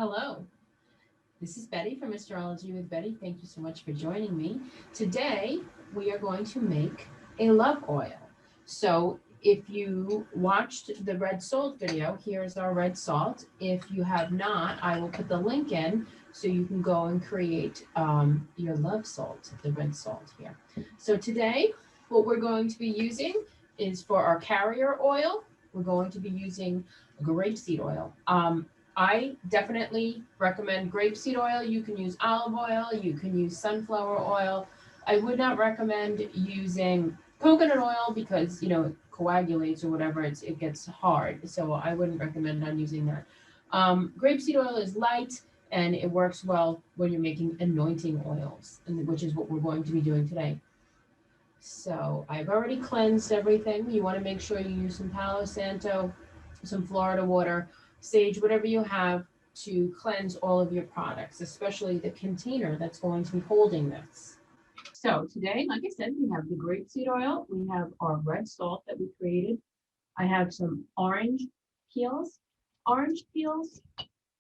Hello, this is Betty from Astrology with Betty. Thank you so much for joining me. Today, we are going to make a love oil. So, if you watched the red salt video, here's our red salt. If you have not, I will put the link in so you can go and create your love salt, the red salt here. So, today, what we're going to be using is for our carrier oil, we're going to be using grapeseed oil. I definitely recommend grapeseed oil. You can use olive oil, you can use sunflower oil. I would not recommend using coconut oil because, it coagulates or whatever, it gets hard. So I wouldn't recommend on using that. Grapeseed oil is light and it works well when you're making anointing oils, which is what we're going to be doing today. So I've already cleansed everything. You want to make sure you use some Palo Santo, some Florida water, sage, whatever you have to cleanse all of your products, especially the container that's going to be holding this. So today, like I said, we have the grapeseed oil. We have our red salt that we created. I have some orange peels. Orange peels,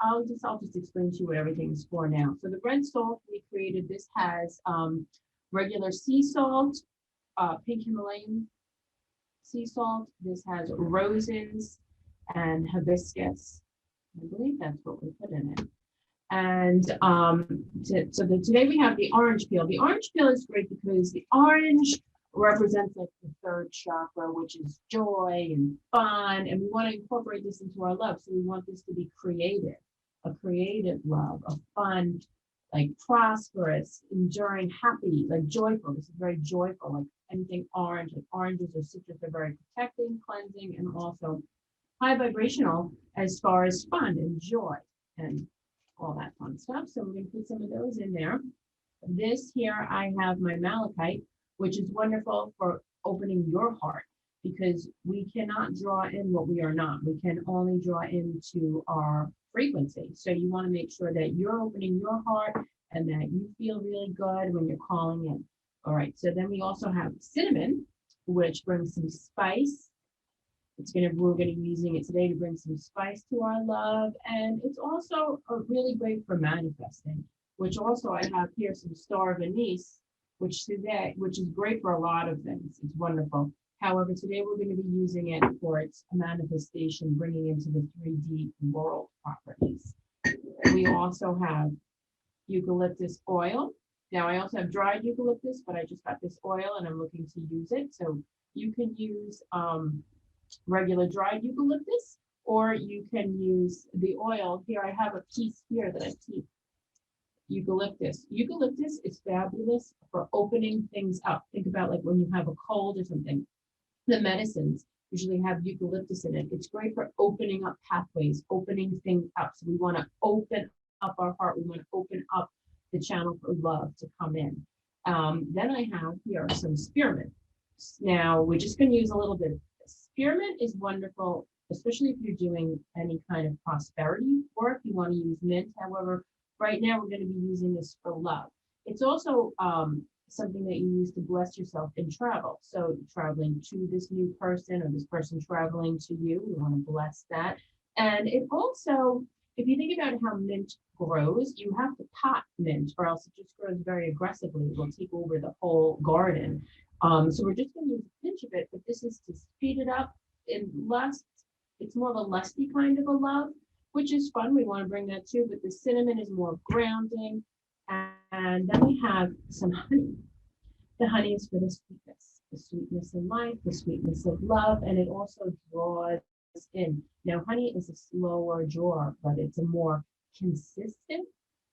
I'll just explain to you what everything is for now. So the red salt we created, this has regular sea salt, pink Himalayan sea salt. This has roses and hibiscus. I believe that's what we put in it. And today we have the orange peel. The orange peel is great because the orange represents like the third chakra, which is joy and fun. And we want to incorporate this into our love. So we want this to be creative, a creative love, a fun, like prosperous, enduring, happy, like joyful. This is very joyful, like anything orange, like oranges or citrus are very protecting, cleansing, and also high vibrational as far as fun and joy and all that fun stuff. So we're going to put some of those in there. This here, I have my malachite, which is wonderful for opening your heart because we cannot draw in what we are not. We can only draw into our frequency. So you want to make sure that you're opening your heart and that you feel really good when you're calling in. All right. So then we also have cinnamon, which brings some spice. We're gonna be using it today to bring some spice to our love. And it's also really great for manifesting, which also I have here some star of Anise, which is great for a lot of things. It's wonderful. However, today we're going to be using it for its manifestation, bringing into the 3D world properties. We also have eucalyptus oil. Now I also have dried eucalyptus, but I just got this oil and I'm looking to use it. So you can use regular dried eucalyptus, or you can use the oil. Here I have a piece here that I keep. Eucalyptus. Eucalyptus is fabulous for opening things up. Think about like when you have a cold or something. The medicines usually have eucalyptus in it. It's great for opening up pathways, opening things up. So we want to open up our heart. We want to open up the channel for love to come in. Then I have here some spearmint. Now we're just going to use a little bit of this. Spearmint is wonderful, especially if you're doing any kind of prosperity work. You want to use mint. However, right now we're going to be using this for love. It's also something that you use to bless yourself in travel. So traveling to this new person or this person traveling to you, we want to bless that. And it also, if you think about how mint grows, you have to pot mint or else it just grows very aggressively. It will take over the whole garden. So we're just going to use a pinch of it, but this is to speed it up in lust. It's more of a lusty kind of a love, which is fun. We want to bring that too, but the cinnamon is more grounding. And then we have some honey. The honey is for the sweetness in life, the sweetness of love, and it also draws in. Now, honey is a slower drawer, but it's a more consistent,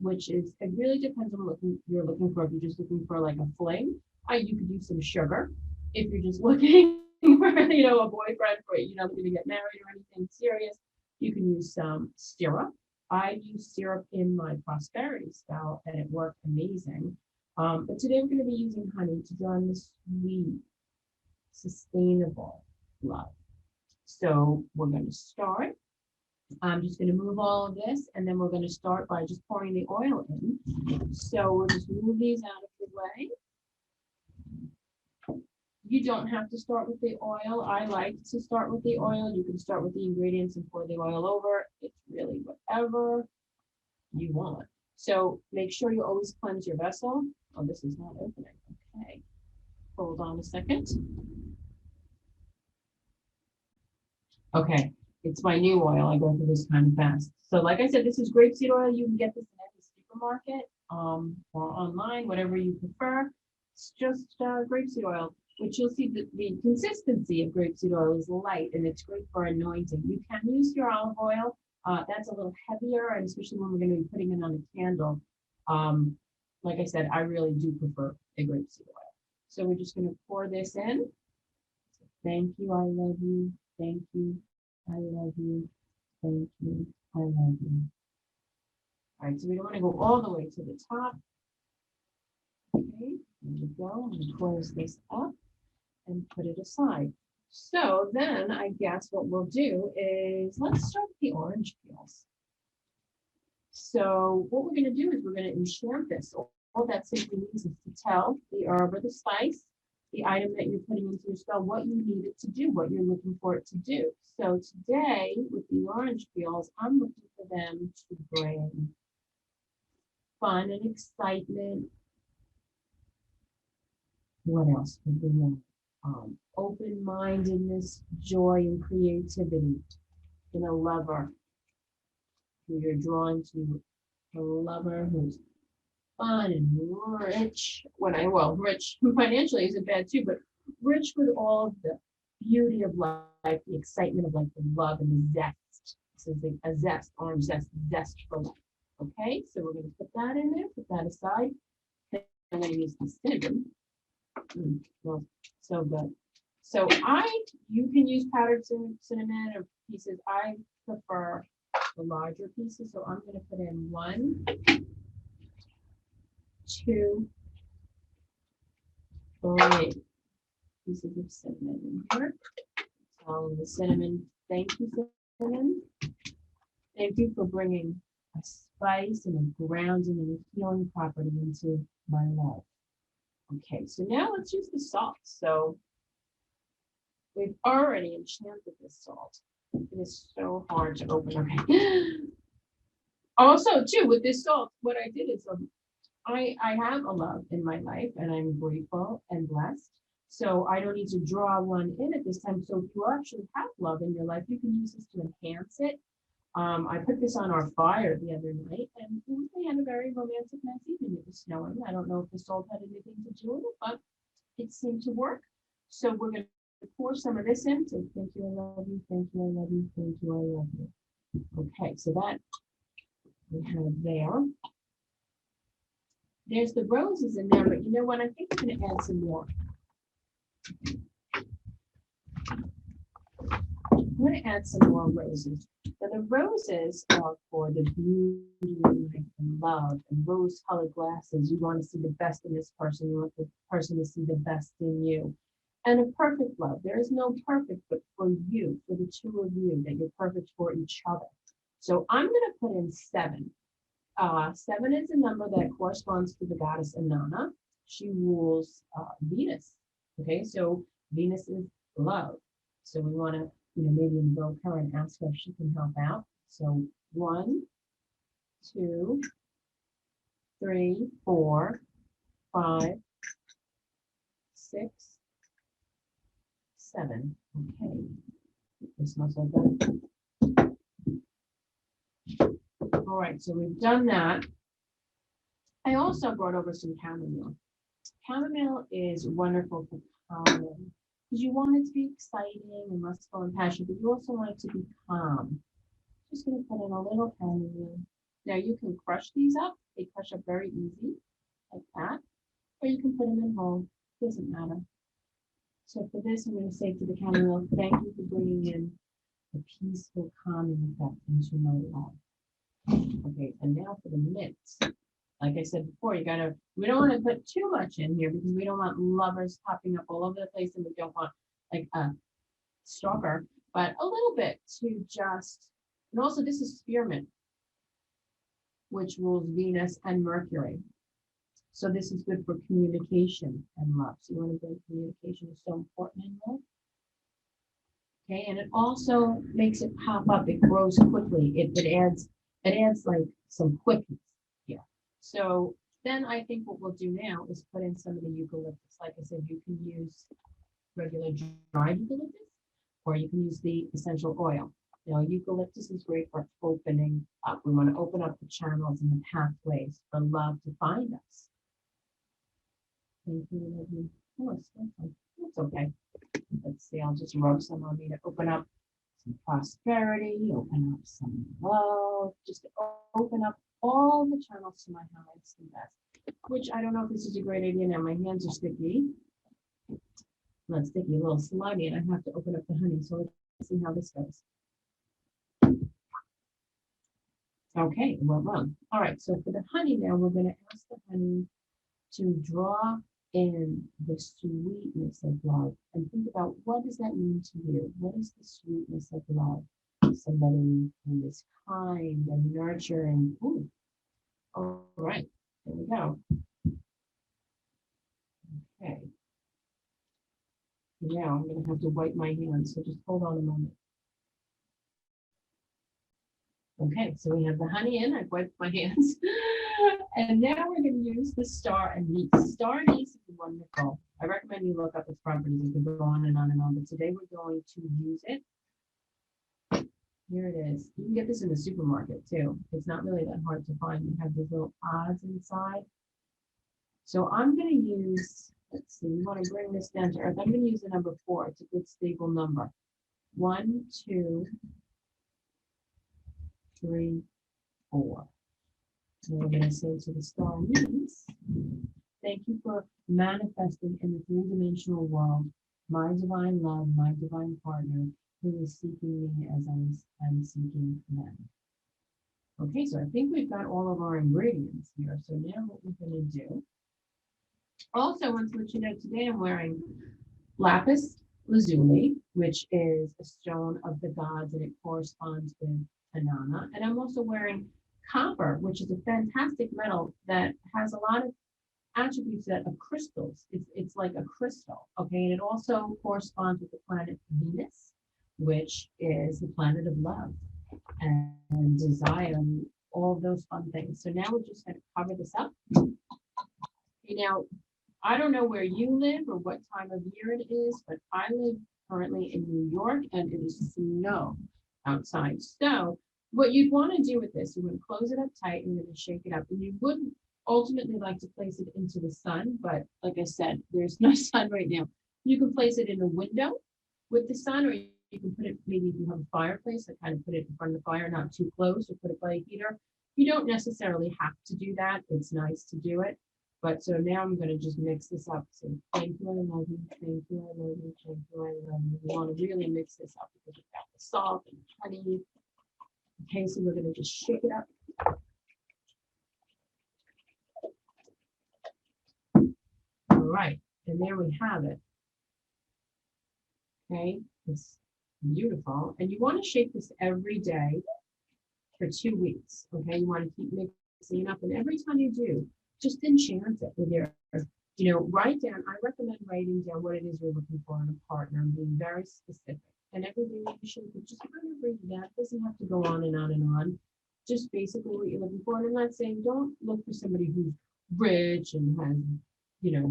which is, it really depends on what you're looking for. If you're just looking for like a fling, you could use some sugar. If you're just looking for, a boyfriend, for you're not looking to get married or anything serious, you can use some syrup. I use syrup in my prosperity spell and it worked amazing. But today we're going to be using honey to draw in this sweet, sustainable love. So we're going to start. I'm just going to move all of this and then we're going to start by just pouring the oil in. So we'll just move these out of the way. You don't have to start with the oil. I like to start with the oil. You can start with the ingredients and pour the oil over. It's really whatever. you won't. So make sure you always cleanse your vessel. Oh, this is not opening. Okay. Hold on a second. Okay. It's my new oil. I go through this kind of fast. So like I said, this is grapeseed oil. You can get this in any supermarket or online, whatever you prefer. It's just grapeseed oil, which you'll see the consistency of grapeseed oil is light and it's great for anointing. You can use your olive oil. That's a little heavier, and especially when we're going to be putting it on a candle. Like I said, I really do prefer the grapeseed oil. So we're just going to pour this in. Thank you, I love you. Thank you, I love you. Thank you, I love you. All right, so we don't want to go all the way to the top. Okay, there we go. I'm going to close this up and put it aside. So then I guess what we'll do is let's start with the orange peels. So what we're going to do is we're going to enchant this. All that simply means is to tell the herb or the spice, the item that you're putting into your spell, what you need it to do, what you're looking for it to do. So today with the orange peels, I'm looking for them to bring fun and excitement. What else could we want? Open-mindedness, joy, and creativity in a lover who you're drawn to, a lover who's fun and rich. Rich financially isn't bad too, but rich with all of the beauty of life, the excitement of life, the love and the zest. This is a zest, orange zest for life. Okay, so we're going to put that in there, put that aside. I'm going to use the cinnamon. Smells so good. So you can use powdered cinnamon or pieces. I prefer the larger pieces, so I'm going to put in 1, 2, 3 pieces of cinnamon in here. So the cinnamon, thank you, cinnamon. Thank you for bringing a spice and a grounding and a healing property into my life. Okay, so now let's use the salt. So we've already enchanted this salt. It is so hard to open. Okay. Also, too, with this salt, what I did is I have a love in my life, and I'm grateful and blessed. So I don't need to draw one in at this time. So if you actually have love in your life, you can use this to enhance it. I put this on our fire the other night, and we had a very romantic, nice evening. It was snowing. I don't know if the salt had anything to do with it, but it seemed to work. So we're going to pour some of this in. So thank you, I love you. Thank you, I love you. Thank you, I love you. Okay, so that we have there. There's the roses in there, but you know what? I think I'm going to add some more. I'm going to add some more roses. Now the roses are for the beauty and love and rose-colored glasses. You want to see the best in this person. You want the person to see the best in you. And a perfect love. There is no perfect, but for you, for the two of you, that you're perfect for each other. So I'm going to put in 7. 7 is a number that corresponds to the goddess Inanna. She rules Venus. Okay, so Venus is love. So we want to, maybe invoke her and ask her if she can help out. So 1, 2, 3, 4, 5, 6, 7. Okay, this smells so good. All right, so we've done that. I also brought over some chamomile. Chamomile is wonderful for calming because you want it to be exciting and lustful and passionate, but you also want it to be calm. Just going to put in a little chamomile. Now you can crush these up. They crush up very easy, like that. Or you can put them in whole. Doesn't matter. So for this, I'm going to say to the chamomile, thank you for bringing in a peaceful, calming effect into my life. Okay, and now for the mint. Like I said before, we don't want to put too much in here because we don't want lovers popping up all over the place, and we don't want like a stalker, but a little bit to just, and also this is spearmint, which rules Venus and Mercury. So this is good for communication and love. So you want to bring communication is so important in love. Okay, and it also makes it pop up. It grows quickly. It adds It adds like some quickness here. So then I think what we'll do now is put in some of the eucalyptus. Like I said, you can use regular dried eucalyptus, or you can use the essential oil. Now, eucalyptus is great for opening up. We want to open up the channels and the pathways for love to find us. Thank you, oh, that's okay. Let's see, I'll just rub some on me to open up some prosperity, open up some love, just to open up all the channels to my highest and best, which I don't know if this is a great idea now. My hands are sticky. Not sticky, a little slimy, and I have to open up the honey. So let's see how this goes. Okay, it went well. All right, so for the honey now, we're going to ask the honey to draw in the sweetness of love and think about, what does that mean to you? What is the sweetness of love? Somebody who is kind and nurturing. Ooh. All right, there we go. Okay. Now I'm going to have to wipe my hands, so just hold on a moment. Okay, so we have the honey in, I've wiped my hands. And now we're going to use the star anise. Star anise is wonderful. I recommend you look up its properties. You can go on and on and on, but today we're going to use it. Here it is. You can get this in the supermarket too. It's not really that hard to find. You have these little pods inside. So I'm going to use, let's see, we want to bring this down to earth. I'm going to use the number 4. It's a good stable number. 1, 2, 3, 4. And we're going to say to the star anise, thank you for manifesting in the 3-dimensional world my divine love, my divine partner, who is seeking me as I'm seeking them. Okay, so I think we've got all of our ingredients here. So now what we're going to do. Also, I want to let you know today I'm wearing lapis lazuli, which is a stone of the gods, and it corresponds with Tanana. And I'm also wearing copper, which is a fantastic metal that has a lot of attributes that of crystals. It's like a crystal, okay? And it also corresponds with the planet Venus, which is the planet of love and desire and all those fun things. So now we're just going to cover this up. Okay, now, I don't know where you live or what time of year it is, but I live currently in New York and it is snow outside. So what you'd want to do with this, you're going to close it up tight and you're going to shake it up. And you would ultimately like to place it into the sun, but like I said, there's no sun right now. You can place it in a window with the sun, or you can put it, maybe if you have a fireplace, I kind of put it in front of the fire, not too close, or put it by a heater. You don't necessarily have to do that. It's nice to do it. But so now I'm going to just mix this up. So thank you, I love you, thank you, I love you, thank you, I love you. We want to really mix this up because we've got the salt and honey. Okay, so we're going to just shake it up. All right, and there we have it. Okay, it's beautiful. And you want to shake this every day for 2 weeks. Okay, you want to keep mixing up, and every time you do, just enchant it with your, write down. I recommend writing down what it is you're looking for in a partner and being very specific. And every day you should just kind of read that. It doesn't have to go on and on and on. Just basically what you're looking for. And I'm not saying don't look for somebody who's rich and has,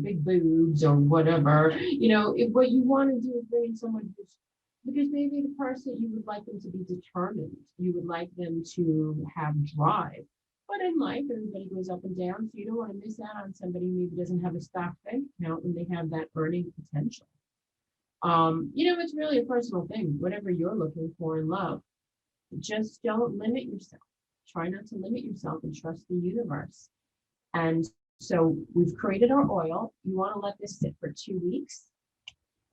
big boobs or whatever. What you want to do is bring in someone who's, because maybe the person, you would like them to be determined. You would like them to have drive. But in life, everybody goes up and down, so you don't want to miss out on somebody who maybe doesn't have a stock bank account and they have that earning potential. It's really a personal thing, whatever you're looking for in love. Just don't limit yourself. Try not to limit yourself and trust the universe. And so we've created our oil. You want to let this sit for 2 weeks.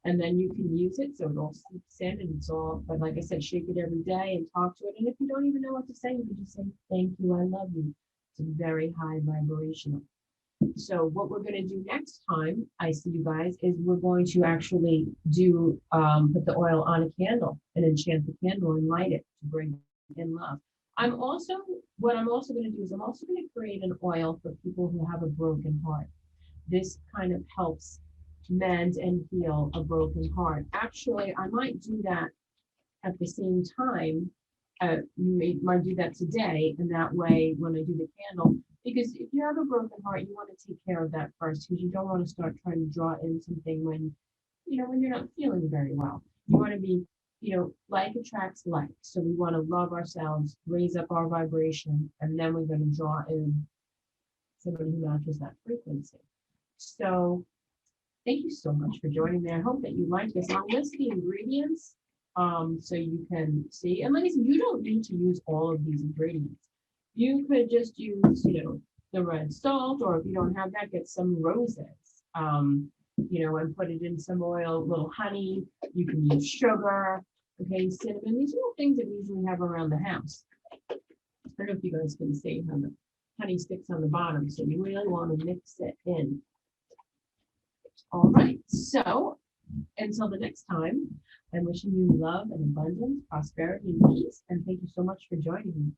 And then you can use it so it all seeps in and it's all, but like I said, shake it every day and talk to it. And if you don't even know what to say, you can just say, thank you, I love you. It's very high vibrational. So what we're going to do next time I see you guys is we're going to actually do, put the oil on a candle and enchant the candle and light it to bring in love. What I'm also going to do is I'm also going to create an oil for people who have a broken heart. This kind of helps mend and heal a broken heart. Actually, I might do that at the same time You might do that today, and that way, when I do the candle, because if you have a broken heart, you want to take care of that first, because you don't want to start trying to draw in something when, when you're not feeling very well. You want to be, like attracts like. So we want to love ourselves, raise up our vibration, and then we're going to draw in somebody who matches that frequency. So thank you so much for joining me. I hope that you like this. I'll list the ingredients so you can see. And like I said, you don't need to use all of these ingredients. You could just use, the red salt, or if you don't have that, get some roses, and put it in some oil, a little honey. You can use sugar, okay, cinnamon. These are all things that we usually have around the house. I don't know if you guys can see how the honey sticks on the bottom, so you really want to mix it in. All right, so until the next time, I'm wishing you love and abundance, prosperity, and peace, and thank you so much for joining me.